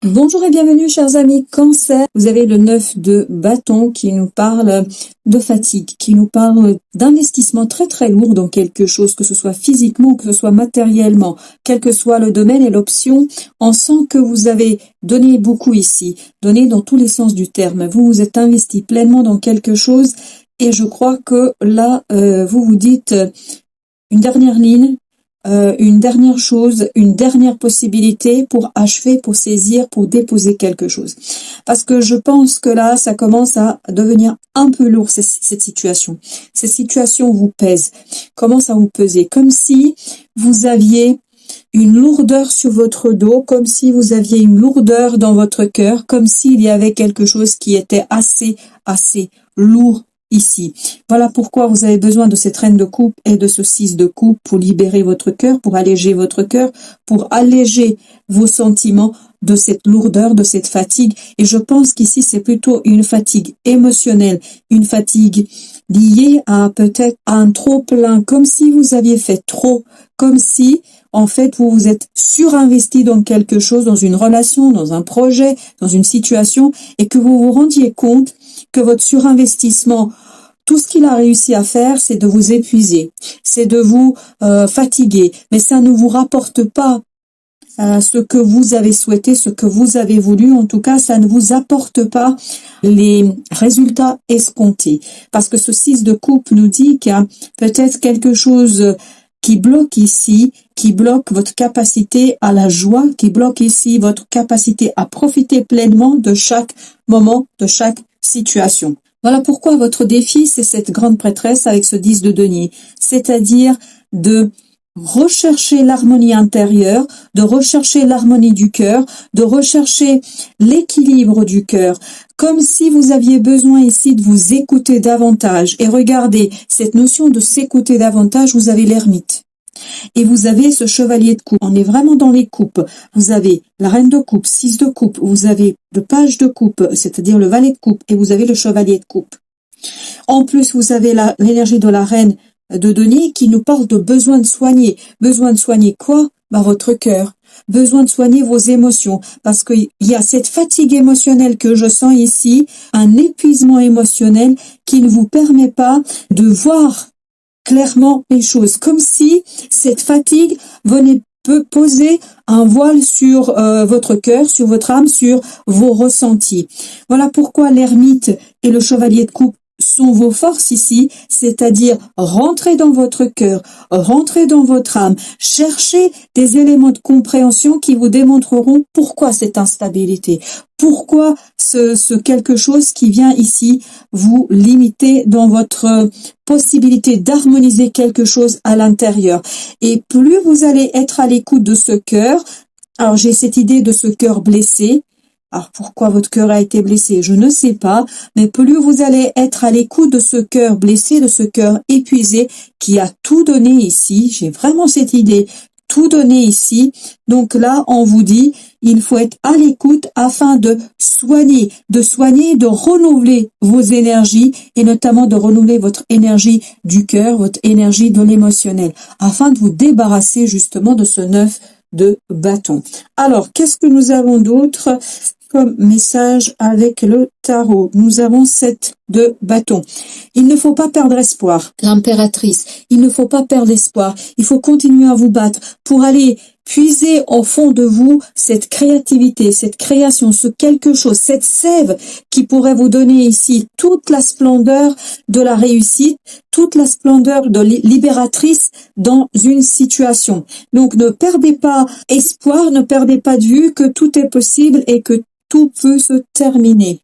Bonjour et bienvenue chers amis Cancer. Vous avez le 9 de bâton qui nous parle de fatigue, qui nous parle d'investissement très très lourd dans quelque chose, que ce soit physiquement ou que ce soit matériellement, quel que soit le domaine et l'option. On sent que vous avez donné beaucoup ici, donné dans tous les sens du terme. Vous vous êtes investi pleinement dans quelque chose et je crois que là, vous vous dites une dernière ligne. Une dernière chose, une dernière possibilité pour achever, pour saisir, pour déposer quelque chose. Parce que je pense que là, ça commence à devenir un peu lourd, cette situation. Cette situation vous pèse, commence à vous peser, comme si vous aviez une lourdeur sur votre dos, comme si vous aviez une lourdeur dans votre cœur, comme s'il y avait quelque chose qui était assez lourd ici. Voilà pourquoi vous avez besoin de cette reine de coupe et de ce 6 de coupe pour libérer votre cœur, pour alléger votre cœur, pour alléger vos sentiments de cette lourdeur, de cette fatigue. Et je pense qu'ici, c'est plutôt une fatigue émotionnelle, une fatigue liée à peut-être à un trop plein, comme si vous aviez fait trop, comme si en fait, vous vous êtes surinvesti dans quelque chose, dans une relation, dans un projet, dans une situation, et que vous vous rendiez compte que votre surinvestissement, tout ce qu'il a réussi à faire, c'est de vous épuiser, c'est de vous fatiguer, mais ça ne vous rapporte pas ce que vous avez souhaité, ce que vous avez voulu. En tout cas, ça ne vous apporte pas les résultats escomptés. Parce que ce 6 de coupe nous dit qu'il y a peut-être quelque chose qui bloque ici, qui bloque votre capacité à la joie, qui bloque ici votre capacité à profiter pleinement de chaque moment, de chaque situation. Voilà pourquoi votre défi, c'est cette grande prêtresse avec ce 10 de denier, c'est-à-dire de rechercher l'harmonie intérieure, de rechercher l'harmonie du cœur, de rechercher l'équilibre du cœur, comme si vous aviez besoin ici de vous écouter davantage. Et regardez, cette notion de s'écouter davantage, vous avez l'ermite. Et vous avez ce chevalier de coupe. On est vraiment dans les coupes. Vous avez la reine de coupe, 6 de coupe, vous avez le page de coupe, c'est-à-dire le valet de coupe, et vous avez le chevalier de coupe. En plus, vous avez l'énergie de la reine de denier qui nous parle de besoin de soigner. Besoin de soigner quoi? Votre cœur. Besoin de soigner vos émotions. Parce qu'il y a cette fatigue émotionnelle que je sens ici, un épuisement émotionnel qui ne vous permet pas de voir clairement les choses. Comme si cette fatigue venait poser un voile sur votre cœur, sur votre âme, sur vos ressentis. Voilà pourquoi l'ermite et le chevalier de coupe sont vos forces ici, c'est-à-dire rentrer dans votre cœur, rentrer dans votre âme, chercher des éléments de compréhension qui vous démontreront pourquoi cette instabilité, pourquoi ce quelque chose qui vient ici vous limiter dans votre possibilité d'harmoniser quelque chose à l'intérieur. Et plus vous allez être à l'écoute de ce cœur, alors j'ai cette idée de ce cœur blessé. Alors pourquoi votre cœur a été blessé, je ne sais pas, mais plus vous allez être à l'écoute de ce cœur blessé, de ce cœur épuisé, qui a tout donné ici, j'ai vraiment cette idée, tout donné ici. Donc là, on vous dit, il faut être à l'écoute afin de soigner, de renouveler vos énergies et notamment de renouveler votre énergie du cœur, votre énergie de l'émotionnel, afin de vous débarrasser justement de ce 9 de bâton. Alors, qu'est-ce que nous avons d'autre comme message avec le tarot? Nous avons 7 de bâton. Il ne faut pas perdre espoir, l'impératrice. Il ne faut pas perdre espoir. Il faut continuer à vous battre pour aller puiser au fond de vous cette créativité, cette création, ce quelque chose, cette sève qui pourrait vous donner ici toute la splendeur de la réussite, toute la splendeur de libératrice dans une situation. Donc ne perdez pas espoir, ne perdez pas de vue que tout est possible et que tout peut se terminer.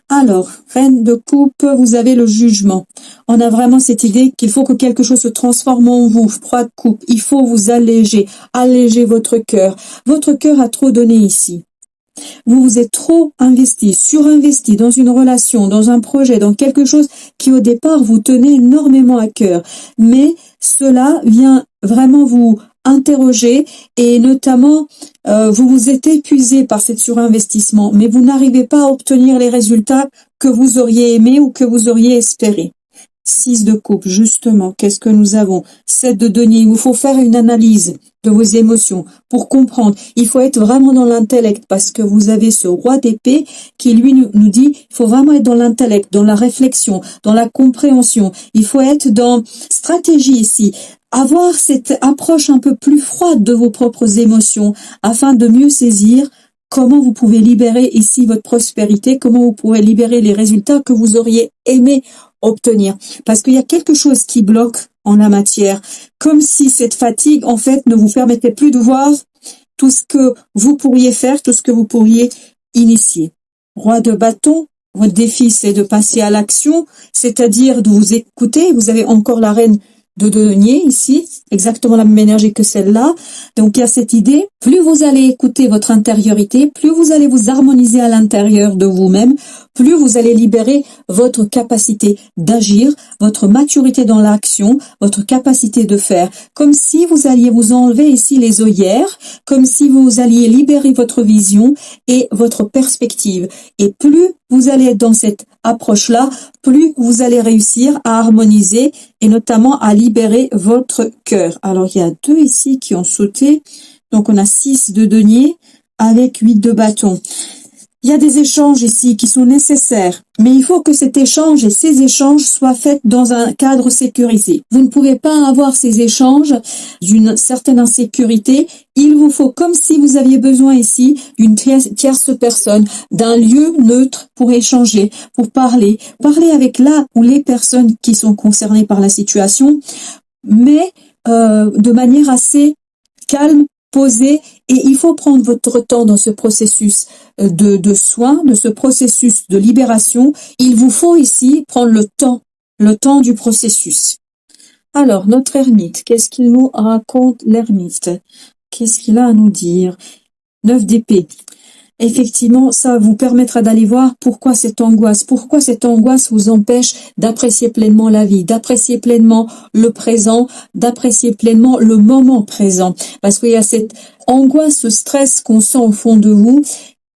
Alors, reine de coupe, vous avez le jugement. On a vraiment cette idée qu'il faut que quelque chose se transforme en vous, froide coupe. Il faut vous alléger, alléger votre cœur. Votre cœur a trop donné ici. Vous vous êtes trop investi, surinvesti dans une relation, dans un projet, dans quelque chose qui au départ vous tenait énormément à cœur. Mais cela vient vraiment vous interroger et notamment vous vous êtes épuisé par cet surinvestissement, mais vous n'arrivez pas à obtenir les résultats que vous auriez aimé ou que vous auriez espéré. 6 de coupe, justement, qu'est-ce que nous avons? 7 de denier, il vous faut faire une analyse de vos émotions pour comprendre. Il faut être vraiment dans l'intellect parce que vous avez ce roi d'épée qui, lui, nous dit, il faut vraiment être dans l'intellect, dans la réflexion, dans la compréhension. Il faut être dans stratégie ici. Avoir cette approche un peu plus froide de vos propres émotions afin de mieux saisir comment vous pouvez libérer ici votre prospérité, comment vous pouvez libérer les résultats que vous auriez aimé obtenir. Parce qu'il y a quelque chose qui bloque en la matière, comme si cette fatigue, en fait, ne vous permettait plus de voir tout ce que vous pourriez faire, tout ce que vous pourriez initier. Roi de bâton, votre défi, c'est de passer à l'action, c'est-à-dire de vous écouter. Vous avez encore la reine de denier ici, exactement la même énergie que celle-là. Donc il y a cette idée, plus vous allez écouter votre intériorité, plus vous allez vous harmoniser à l'intérieur de vous-même, plus vous allez libérer votre capacité d'agir, votre maturité dans l'action, votre capacité de faire. Comme si vous alliez vous enlever ici les œillères, comme si vous alliez libérer votre vision et votre perspective. Et plus vous allez être dans cette approche-là, plus vous allez réussir à harmoniser et notamment à libérer votre cœur. Alors, il y a 2 ici qui ont sauté. Donc, on a 6 de denier avec 8 de bâton. Il y a des échanges ici qui sont nécessaires, mais il faut que cet échange et ces échanges soient faits dans un cadre sécurisé. Vous ne pouvez pas avoir ces échanges d'une certaine insécurité. Il vous faut, comme si vous aviez besoin ici d'une tierce personne, d'un lieu neutre pour échanger, pour parler avec là ou les personnes qui sont concernées par la situation, mais de manière assez calme, posée, et il faut prendre votre temps dans ce processus de soin, de ce processus de libération. Il vous faut ici prendre le temps du processus. Alors, notre ermite, qu'est-ce qu'il nous raconte, l'ermite? Qu'est-ce qu'il a à nous dire? 9 d'épée. Effectivement, ça vous permettra d'aller voir pourquoi cette angoisse vous empêche d'apprécier pleinement la vie, d'apprécier pleinement le présent, d'apprécier pleinement le moment présent. Parce qu'il y a cette angoisse, ce stress qu'on sent au fond de vous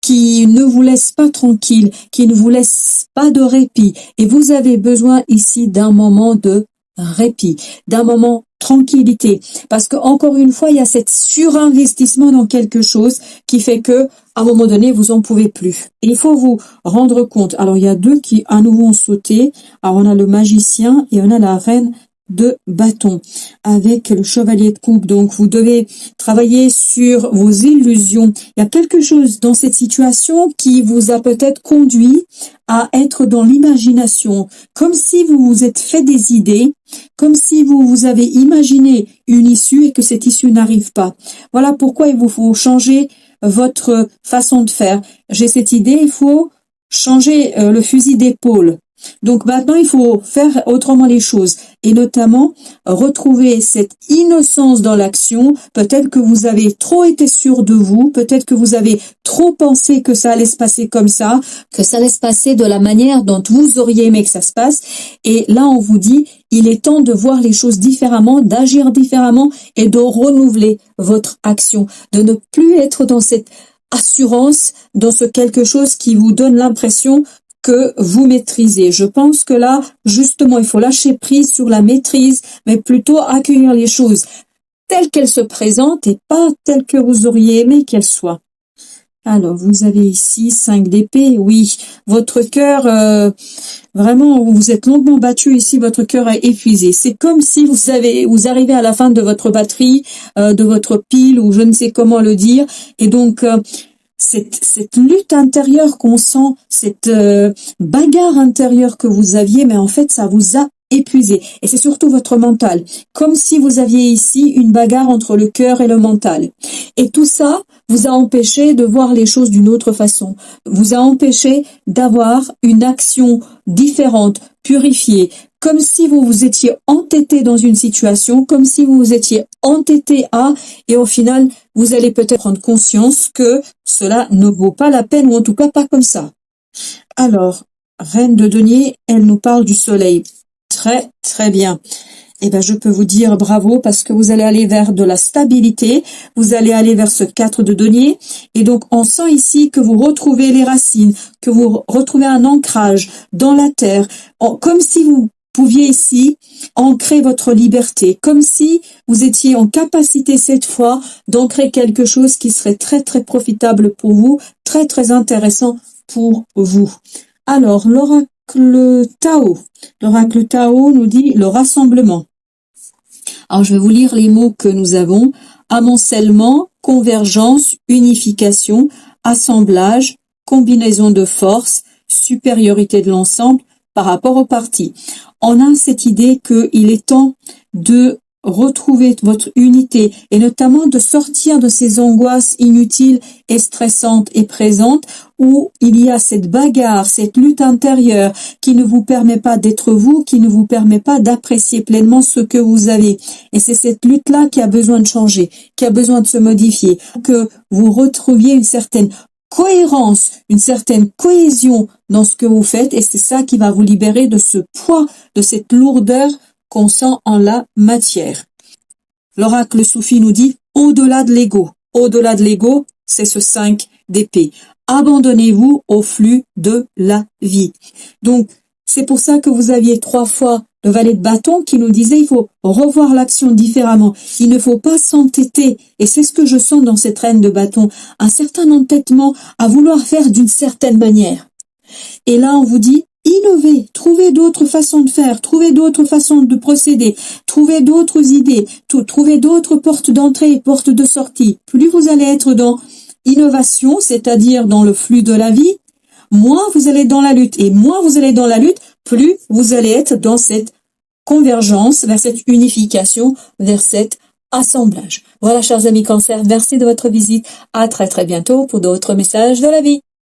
qui ne vous laisse pas tranquille, qui ne vous laisse pas de répit. Et vous avez besoin ici d'un moment de répit, d'un moment tranquillité, parce que encore une fois, il y a cet surinvestissement dans quelque chose qui fait que à un moment donné, vous en pouvez plus. Et il faut vous rendre compte. Alors, il y a 2 qui à nouveau ont sauté. Alors, on a le magicien et on a la reine de bâton avec le chevalier de coupe. Donc, vous devez travailler sur vos illusions. Il y a quelque chose dans cette situation qui vous a peut-être conduit à être dans l'imagination, comme si vous vous êtes fait des idées, comme si vous avez imaginé une issue et que cette issue n'arrive pas. Voilà pourquoi il vous faut changer votre façon de faire. J'ai cette idée, il faut changer le fusil d'épaule. Donc maintenant, il faut faire autrement les choses et notamment retrouver cette innocence dans l'action. Peut-être que vous avez trop été sûr de vous, peut-être que vous avez trop pensé que ça allait se passer comme ça, que ça allait se passer de la manière dont vous auriez aimé que ça se passe. Et là, on vous dit, il est temps de voir les choses différemment, d'agir différemment et de renouveler votre action, de ne plus être dans cette assurance, dans ce quelque chose qui vous donne l'impression que vous maîtrisez. Je pense que là, justement, il faut lâcher prise sur la maîtrise, mais plutôt accueillir les choses telles qu'elles se présentent et pas telles que vous auriez aimé qu'elles soient. Alors, vous avez ici 5 d'épée. Oui, votre cœur, vraiment, vous vous êtes longuement battu ici, votre cœur est épuisé. C'est comme si vous arrivez à la fin de votre batterie, de votre pile, ou je ne sais comment le dire, et donc cette lutte intérieure qu'on sent, cette bagarre intérieure que vous aviez, mais en fait, ça vous a épuisé. Et c'est surtout votre mental. Comme si vous aviez ici une bagarre entre le cœur et le mental. Et tout ça vous a empêché de voir les choses d'une autre façon. Vous a empêché d'avoir une action différente, purifiée. Comme si vous vous étiez entêté dans une situation, comme si vous vous étiez entêté à, et au final, vous allez peut-être prendre conscience que cela ne vaut pas la peine, ou en tout cas pas comme ça. Alors, reine de denier, elle nous parle du soleil. Très, très bien. Eh ben, je peux vous dire bravo parce que vous allez aller vers de la stabilité, vous allez aller vers ce 4 de denier, et donc on sent ici que vous retrouvez les racines, que vous retrouvez un ancrage dans la terre, comme si vous pouviez ici ancrer votre liberté, comme si vous étiez en capacité cette fois d'ancrer quelque chose qui serait très très profitable pour vous, très très intéressant pour vous. Alors, l'oracle Tao nous dit le rassemblement. Alors, je vais vous lire les mots que nous avons. Amoncellement, convergence, unification, assemblage, combinaison de forces, supériorité de l'ensemble par rapport aux parties. On a cette idée qu'il est temps de retrouver votre unité et notamment de sortir de ces angoisses inutiles et stressantes et présentes où il y a cette bagarre, cette lutte intérieure qui ne vous permet pas d'être vous, qui ne vous permet pas d'apprécier pleinement ce que vous avez. Et c'est cette lutte-là qui a besoin de changer, qui a besoin de se modifier, que vous retrouviez une certaine cohérence, une certaine cohésion dans ce que vous faites et c'est ça qui va vous libérer de ce poids, de cette lourdeur qu'on sent en la matière. L'oracle soufi nous dit au-delà de l'ego. Au-delà de l'ego, c'est ce 5 d'épée. Abandonnez-vous au flux de la vie. Donc, c'est pour ça que vous aviez 3 fois le valet de bâton qui nous disait il faut revoir l'action différemment. Il ne faut pas s'entêter. Et c'est ce que je sens dans cette reine de bâton. Un certain entêtement à vouloir faire d'une certaine manière. Et là, on vous dit innovez, trouvez d'autres façons de faire, trouvez d'autres façons de procéder, trouvez d'autres idées, trouvez d'autres portes d'entrée et portes de sortie. Plus vous allez être dans innovation, c'est-à-dire dans le flux de la vie, moins vous allez dans la lutte. Et moins vous allez dans la lutte, plus vous allez être dans cette convergence, vers cette unification, vers cet assemblage. Voilà, chers amis Cancer, merci de votre visite. À très très bientôt pour d'autres messages de la vie.